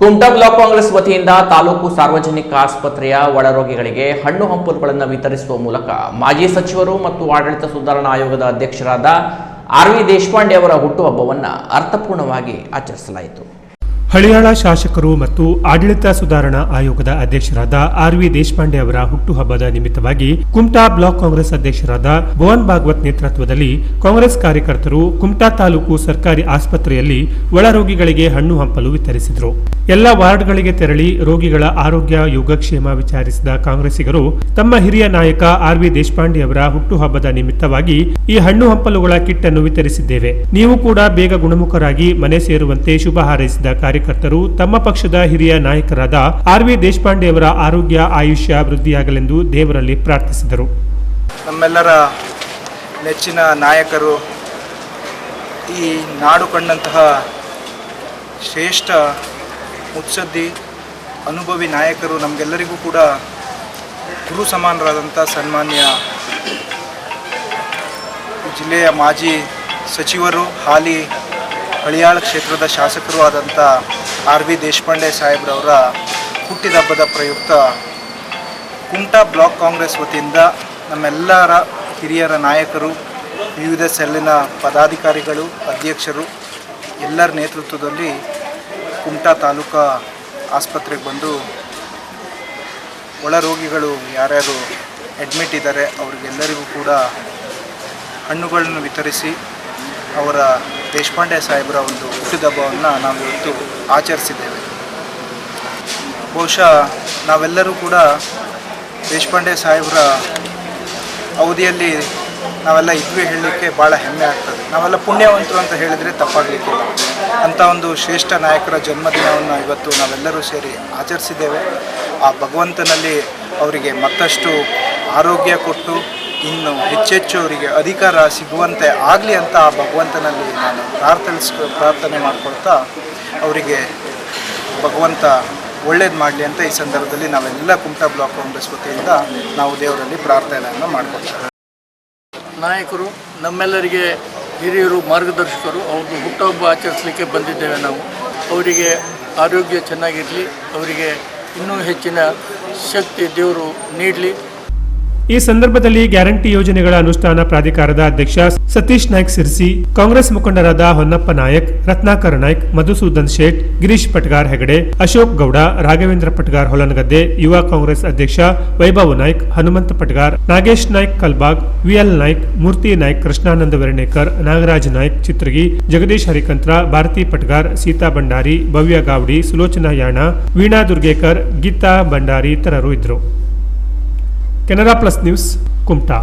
Kumta block Congress ವತಿಯಿಂದ ತಾಲೂಕು ಸಾರ್ವಜನಿಕ ಆಸ್ಪತ್ರೆಯ ಒಳರೋಗಿಗಳಿಗೆ ಹಣ್ಣು ಹಂಪಲುಗಳನ್ನು ವಿತರಿಸುವ ಮೂಲಕ ಮಾಜಿ ಸಚಿವರು ಮತ್ತು ಆಡಳಿತ ಸುಧಾರಣಾ ಆಯೋಗದ ಅಧ್ಯಕ್ಷರಾದ ಆರ್.ವಿ. ದೇಶಪಾಂಡೆ ಅವರ ಹುಟ್ಟುಹಬ್ಬವನ್ನು ಅರ್ಥಪೂರ್ಣವಾಗಿ ಆಚರಿಸಲಾಯಿತು. ಹಳಿಯಾಳ ಶಾಸಕರು ಮತ್ತು ಆಡಳಿತ ಸುಧಾರಣಾ ಆಯೋಗದ ಅಧ್ಯಕ್ಷರಾದ ಆರ್.ವಿ. ದೇಶಪಾಂಡೆ ಅವರ ಹುಟ್ಟುಹಬ್ಬದ ನಿಮಿತ್ತವಾಗಿ ಕುಮಟಾ ಬ್ಲಾಕ್ ಕಾಂಗ್ರೆಸ್ ಅಧ್ಯಕ್ಷರಾದ ಭುವನ್ ಭಾಗವತ್ ನೇತೃತ್ವದಲ್ಲಿ ಕಾಂಗ್ರೆಸ್ ಕಾರ್ಯಕರ್ತರು ಕುಮಟಾ ತಾಲೂಕು ಸರ್ಕಾರಿ ಆಸ್ಪತ್ರೆಯಲ್ಲಿ ಒಳರೋಗಿಗಳಿಗೆ ಹಣ್ಣು ಹಂಪಲು ವಿತರಿಸಿದರು. ಎಲ್ಲ ವಾರ್ಡ್ಗಳಿಗೆ ತೆರಳಿ ರೋಗಿಗಳ ಆರೋಗ್ಯ ಯೋಗಕ್ಷೇಮ ವಿಚಾರಿಸಿದ ಕಾಂಗ್ರೆಸ್ಸಿಗರು ತಮ್ಮ ಹಿರಿಯ ನಾಯಕ ಆರ್.ವಿ. ದೇಶಪಾಂಡೆ ಅವರ ಹುಟ್ಟುಹಬ್ಬದ ನಿಮಿತ್ತವಾಗಿ ಈ ಹಣ್ಣು ಹಂಪಲುಗಳ ಕಿಟ್ ಅನ್ನು ವಿತರಿಸಿದ್ದೇವೆ. ನೀವು ಕೂಡ ಬೇಗ ಗುಣಮುಖರಾಗಿ ಮನೆ ಸೇರುವಂತೆ ಶುಭ ಹಾರೈಸಿದ ಕಾರ್ಯಕರ್ತರು ತಮ್ಮ ಪಕ್ಷದ ಹಿರಿಯ ನಾಯಕರಾದ ಆರ್.ವಿ. ದೇಶಪಾಂಡೆ ಅವರ ಆರೋಗ್ಯ ಆಯುಷ್ಯ ವೃದ್ಧಿಯಾಗಲೆಂದು ದೇವರಲ್ಲಿ ಪ್ರಾರ್ಥಿಸಿದರು. ನಮ್ಮೆಲ್ಲರ ನೆಚ್ಚಿನ ನಾಯಕರು, ಈ ನಾಡು ಕಂಡಂತಹ ಶ್ರೇಷ್ಠ ಮುತ್ಸದ್ದಿ ಅನುಭವಿ ನಾಯಕರು, ನಮಗೆಲ್ಲರಿಗೂ ಕೂಡ ಗುರು ಸಮಾನರಾದಂಥ ಸನ್ಮಾನ್ಯ ಜಿಲ್ಲೆಯ ಮಾಜಿ ಸಚಿವರು, ಹಾಲಿ ಹಳಿಯಾಳ ಕ್ಷೇತ್ರದ ಶಾಸಕರು ಆದಂಥ ಆರ್.ವಿ. ದೇಶಪಾಂಡೆ ಸಾಹೇಬ್ರವರ ಹುಟ್ಟಿದಬ್ಬದ ಪ್ರಯುಕ್ತ ಕುಮಟಾ ಬ್ಲಾಕ್ ಕಾಂಗ್ರೆಸ್ ವತಿಯಿಂದ ನಮ್ಮೆಲ್ಲರ ಹಿರಿಯರ ನಾಯಕರು, ವಿವಿಧ ಸೆಲ್ಲಿನ ಪದಾಧಿಕಾರಿಗಳು, ಅಧ್ಯಕ್ಷರು ಎಲ್ಲರ ನೇತೃತ್ವದಲ್ಲಿ ಕುಮಟಾ ತಾಲೂಕಾ ಆಸ್ಪತ್ರೆಗೆ ಬಂದು ಒಳ ರೋಗಿಗಳು ಯಾರ್ಯಾರು ಅಡ್ಮಿಟ್ ಇದ್ದಾರೆ ಅವರಿಗೆಲ್ಲರಿಗೂ ಕೂಡ ಹಣ್ಣುಗಳನ್ನು ವಿತರಿಸಿ ಅವರ ದೇಶಪಾಂಡೆ ಸಾಹೇಬರ ಒಂದು ಹುಟ್ಟುಹಬ್ಬವನ್ನು ನಾವು ಇವತ್ತು ಆಚರಿಸಿದ್ದೇವೆ. ಬಹುಶಃ ನಾವೆಲ್ಲರೂ ಕೂಡ ದೇಶಪಾಂಡೆ ಸಾಹೇಬರ ಅವಧಿಯಲ್ಲಿ ನಾವೆಲ್ಲ ಇದ್ವಿ ಹೇಳಲಿಕ್ಕೆ ಭಾಳ ಹೆಮ್ಮೆ ಆಗ್ತದೆ. ನಾವೆಲ್ಲ ಪುಣ್ಯವಂತರು ಅಂತ ಹೇಳಿದರೆ ತಪ್ಪಾಗಲಿಕ್ಕಿಲ್ಲ. ಅಂಥ ಒಂದು ಶ್ರೇಷ್ಠ ನಾಯಕರ ಜನ್ಮದಿನವನ್ನು ಇವತ್ತು ನಾವೆಲ್ಲರೂ ಸೇರಿ ಆಚರಿಸಿದ್ದೇವೆ. ಆ ಭಗವಂತನಲ್ಲಿ ಅವರಿಗೆ ಮತ್ತಷ್ಟು ಆರೋಗ್ಯ ಕೊಟ್ಟು ಇನ್ನು ಹೆಚ್ಚೆಚ್ಚು ಅವರಿಗೆ ಅಧಿಕಾರ ಸಿಗುವಂತೆ ಆಗಲಿ ಅಂತ ಆ ಭಗವಂತನಲ್ಲಿ ನಾನು ಪ್ರಾರ್ಥನೆ ಮಾಡ್ಕೊಳ್ತಾ ಅವರಿಗೆ ಭಗವಂತ ಒಳ್ಳೇದು ಮಾಡಲಿ ಅಂತ ಈ ಸಂದರ್ಭದಲ್ಲಿ ನಾವೆಲ್ಲ ಕುಮಟಾ ಬ್ಲಾಕ್ ಕಾಂಗ್ರೆಸ್ ವತಿಯಿಂದ ನಾವು ದೇವರಲ್ಲಿ ಪ್ರಾರ್ಥನೆಯನ್ನು ಮಾಡ್ಕೊಳ್ತೇವೆ. ನಾಯಕರು, ನಮ್ಮೆಲ್ಲರಿಗೆ ಹಿರಿಯರು, ಮಾರ್ಗದರ್ಶಕರು, ಅವ್ರದ್ದು ಹುಟ್ಟುಹಬ್ಬ ಆಚರಿಸಲಿಕ್ಕೆ ಬಂದಿದ್ದೇವೆ ನಾವು. ಅವರಿಗೆ ಆರೋಗ್ಯ ಚೆನ್ನಾಗಿರಲಿ, ಅವರಿಗೆ ಇನ್ನೂ ಹೆಚ್ಚಿನ ಶಕ್ತಿ ದೇವರು ನೀಡಲಿ. ಈ ಸಂದರ್ಭದಲ್ಲಿ ಗ್ಯಾರಂಟಿ ಯೋಜನೆಗಳ ಅನುಷ್ಠಾನ ಪ್ರಾಧಿಕಾರದ ಅಧ್ಯಕ್ಷ ಸತೀಶ್ ನಾಯ್ಕ್ ಸಿರ್ಸಿ, ಕಾಂಗ್ರೆಸ್ ಮುಖಂಡರಾದ ಹೊನ್ನಪ್ಪ ನಾಯಕ್, ರತ್ನಾಕರ ನಾಯ್ಕ್, ಮಧುಸೂದನ್ ಶೇಟ್, ಗಿರೀಶ್ ಪಟ್ಗಾರ್ ಹೆಗಡೆ, ಅಶೋಕ್ ಗೌಡ, ರಾಘವೇಂದ್ರ ಪಟ್ಗಾರ್ ಹೊಲನಗದ್ದೆ, ಯುವ ಕಾಂಗ್ರೆಸ್ ಅಧ್ಯಕ್ಷ ವೈಭವ್ ನಾಯ್ಕ್, ಹನುಮಂತ ಪಟ್ಗಾರ್, ನಾಗೇಶ್ ನಾಯ್ಕ್ ಕಲ್ಬಾಗ್, ವಿಎಲ್ ನಾಯ್ಕ್, ಮೂರ್ತಿ ನಾಯ್ಕ್, ಕೃಷ್ಣಾನಂದ ವೆರ್ಣೇಕರ್, ನಾಗರಾಜ್ ನಾಯ್ಕ್ ಚಿತ್ರಗಿ, ಜಗದೀಶ್ ಹರಿಕಂತ್ರ, ಭಾರತಿ ಪಟ್ಗಾರ್, ಸೀತಾ ಭಂಡಾರಿ, ಭವ್ಯ ಗಾವಡಿ, ಸುಲೋಚನಾ ಯಾಣ, ವೀಣಾ ದುರ್ಗೇಕರ್, ಗೀತಾ ಭಂಡಾರಿ ಇತರರು ಇದ್ದರು. Canara plus news, Kumta.